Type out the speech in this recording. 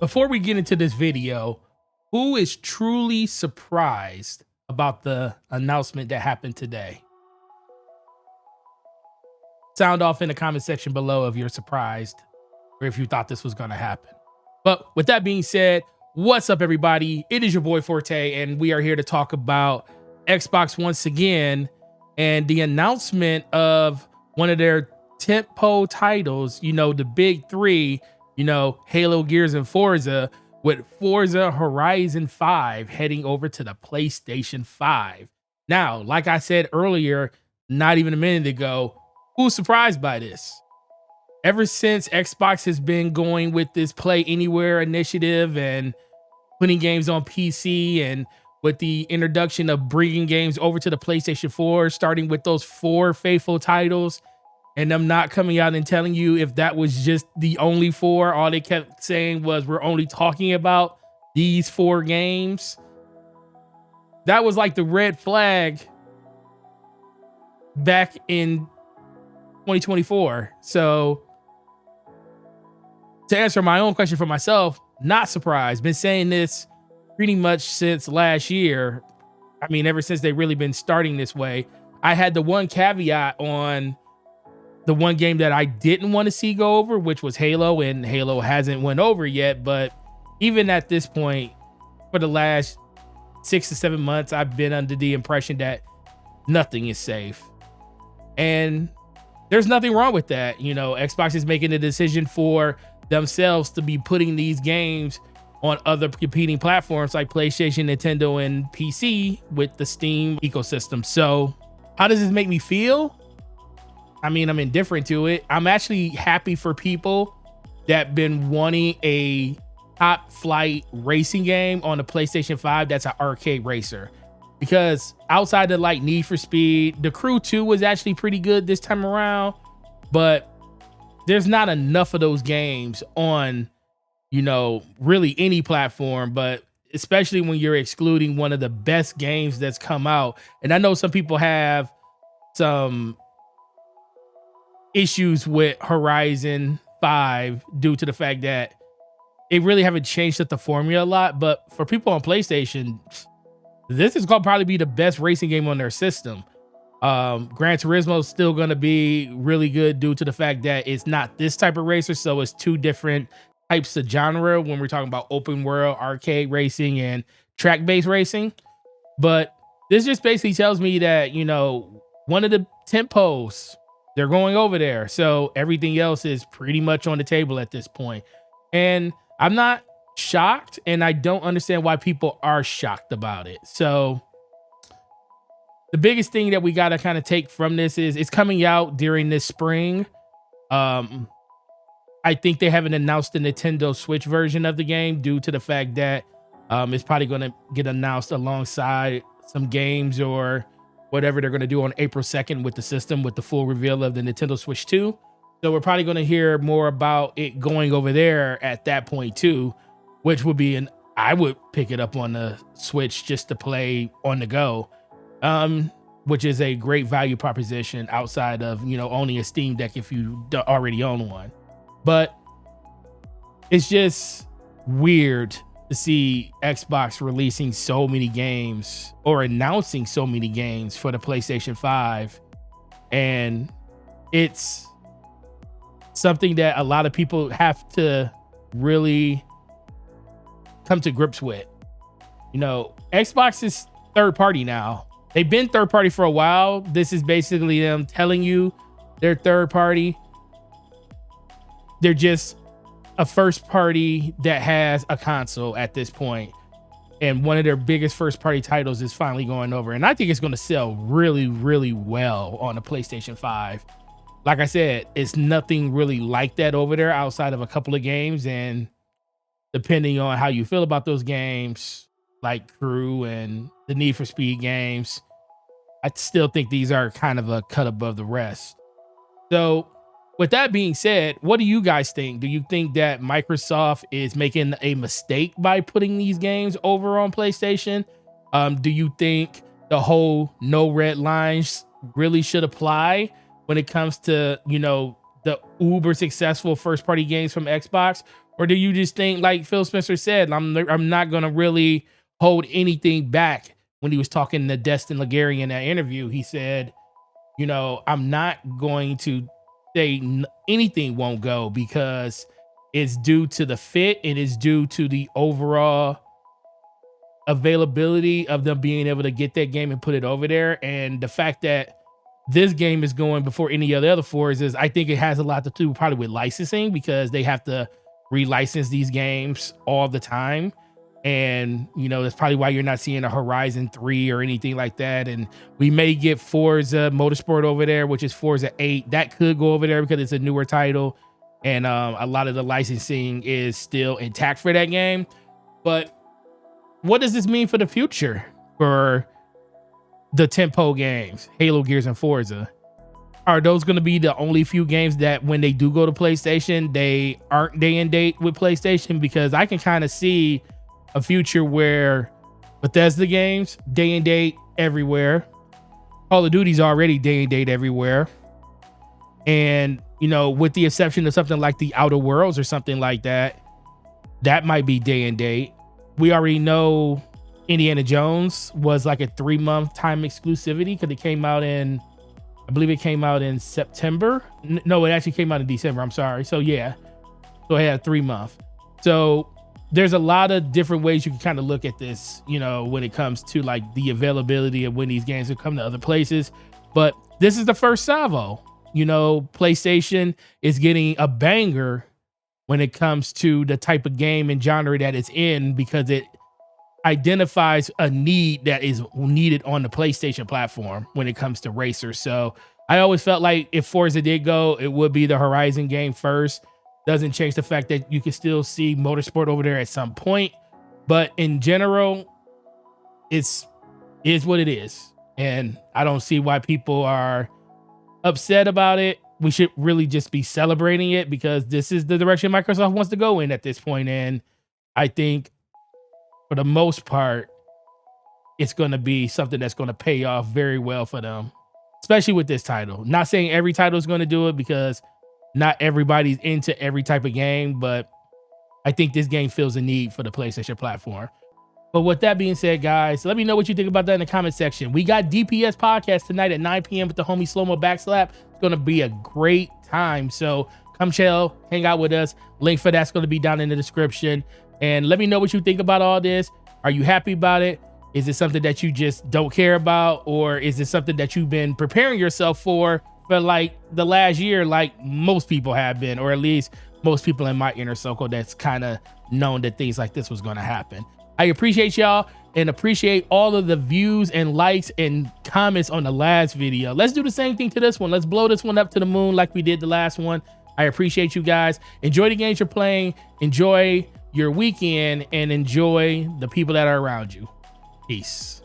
Before we get into this video, who is truly surprised about the announcement that happened today? Sound off in the comment section below if you're surprised or if you thought this was going to happen. But with that being said, what's up, everybody? It is your boy Forte, and we are here to talk about Xbox once again and the announcement of one of their tentpole titles, the big three, Halo, Gears, and Forza, with Forza Horizon 5 heading over to the PlayStation 5. Now, like I said earlier, not even a minute ago, who's surprised by this? Ever since Xbox has been going with this Play Anywhere initiative and putting games on PC, and with the introduction of bringing games over to the PlayStation 4, starting with those 4 faithful titles, and them not coming out and telling you if that was just the only 4. All they kept saying was, we're only talking about these 4 games. That was like the red flag back in 2024. So to answer my own question for myself, not surprised. Been saying this pretty much since last year. I mean, ever since they've really been starting this way. I had the one caveat on the one game that I didn't want to see go over, which was Halo, and Halo hasn't went over yet. But even at this point, for the last 6 to 7 months, I've been under the impression that nothing is safe. And there's nothing wrong with that. Xbox is making a decision for themselves to be putting these games on other competing platforms like PlayStation, Nintendo, and PC with the Steam ecosystem. So how does this make me feel? I mean, I'm indifferent to it. I'm actually happy for people that been wanting a top flight racing game on the PlayStation 5 that's an arcade racer. Because outside of like Need for Speed, The Crew 2 was actually pretty good this time around, but there's not enough of those games on, really any platform, but especially when you're excluding one of the best games that's come out. And I know some people have some issues with Horizon 5 due to the fact that it really haven't changed up the formula a lot. But for people on PlayStation, this is going to probably be the best racing game on their system. Gran Turismo is still going to be really good due to the fact that it's not this type of racer. So it's 2 different types of genre when we're talking about open world arcade racing and track-based racing. But this just basically tells me that, one of the tempos, they're going over there. So everything else is pretty much on the table at this point. And I'm not shocked, and I don't understand why people are shocked about it. So the biggest thing that we got to kind of take from this is it's coming out during this spring. I think they haven't announced the Nintendo Switch version of the game due to the fact that it's probably going to get announced alongside some games or whatever they're going to do on April 2nd with the system, with the full reveal of the Nintendo Switch 2. So we're probably going to hear more about it going over there at that point too, which would be I would pick it up on the Switch just to play on the go, which is a great value proposition outside of, owning a Steam Deck if you already own one. But it's just weird to see Xbox releasing so many games or announcing so many games for the PlayStation 5. And it's something that a lot of people have to really come to grips with. Xbox is third party now. They've been third party for a while. This is basically them telling you they're third party. They're just a first party that has a console at this point. And one of their biggest first party titles is finally going over. And I think it's going to sell really, really well on the PlayStation 5. Like I said, it's nothing really like that over there outside of a couple of games. And depending on how you feel about those games, like Crew and the Need for Speed games, I still think these are kind of a cut above the rest. So with that being said, what do you guys think? Do you think that Microsoft is making a mistake by putting these games over on PlayStation? Do you think the whole no red lines really should apply when it comes to, the uber successful first party games from Xbox? Or do you just think, like Phil Spencer said, I'm not gonna really hold anything back? When he was talking to Destin Legary in that interview, he said, you know, I'm not going to say anything won't go because it's due to the fit and it's due to the overall availability of them being able to get that game and put it over there. And the fact that this game is going before any of the other fours is, I think it has a lot to do probably with licensing, because they have to relicense these games all the time. And, you know, that's probably why you're not seeing a Horizon 3 or anything like that. And we may get Forza Motorsport over there, which is Forza 8. That could go over there because it's a newer title. And a lot of the licensing is still intact for that game. But what does this mean for the future for the tentpole games, Halo, Gears, and Forza? Are those going to be the only few games that when they do go to PlayStation, they aren't day and date with PlayStation? Because I can kind of see a future where Bethesda games, day and date everywhere. Call of Duty's already day and date everywhere. And, you know, with the exception of something like the Outer Worlds or something like that, that might be day and date. We already know Indiana Jones was like a 3-month time exclusivity because it came out in, I believe it came out in September. No, it actually came out in December. I'm sorry. So yeah, so it had a 3-month. So there's a lot of different ways you can kind of look at this, you know, when it comes to like the availability of when these games will come to other places. But this is the first salvo. You know, PlayStation is getting a banger when it comes to the type of game and genre that it's in, because it identifies a need that is needed on the PlayStation platform when it comes to racers. So I always felt like if Forza did go, it would be the Horizon game first. Doesn't change the fact that you can still see Motorsport over there at some point. But in general, is what it is. And I don't see why people are upset about it. We should really just be celebrating it, because this is the direction Microsoft wants to go in at this point. And I think for the most part, it's going to be something that's going to pay off very well for them, especially with this title. Not saying every title is going to do it, because not everybody's into every type of game, but I think this game fills a need for the PlayStation platform. But with that being said, guys, let me know what you think about that in the comment section. We got DPS podcast tonight at 9 p.m. with the homie Slow-Mo Backslap. It's going to be a great time. So come chill, hang out with us. Link for that's going to be down in the description. And let me know what you think about all this. Are you happy about it? Is it something that you just don't care about? Or is it something that you've been preparing yourself for like the last year, like most people have been, or at least most people in my inner circle that's kind of known that things like this was going to happen? I appreciate y'all and appreciate all of the views and likes and comments on the last video. Let's do the same thing to this one. Let's blow this one up to the moon like we did the last one. I appreciate you guys. Enjoy the games you're playing. Enjoy your weekend and enjoy the people that are around you. Peace.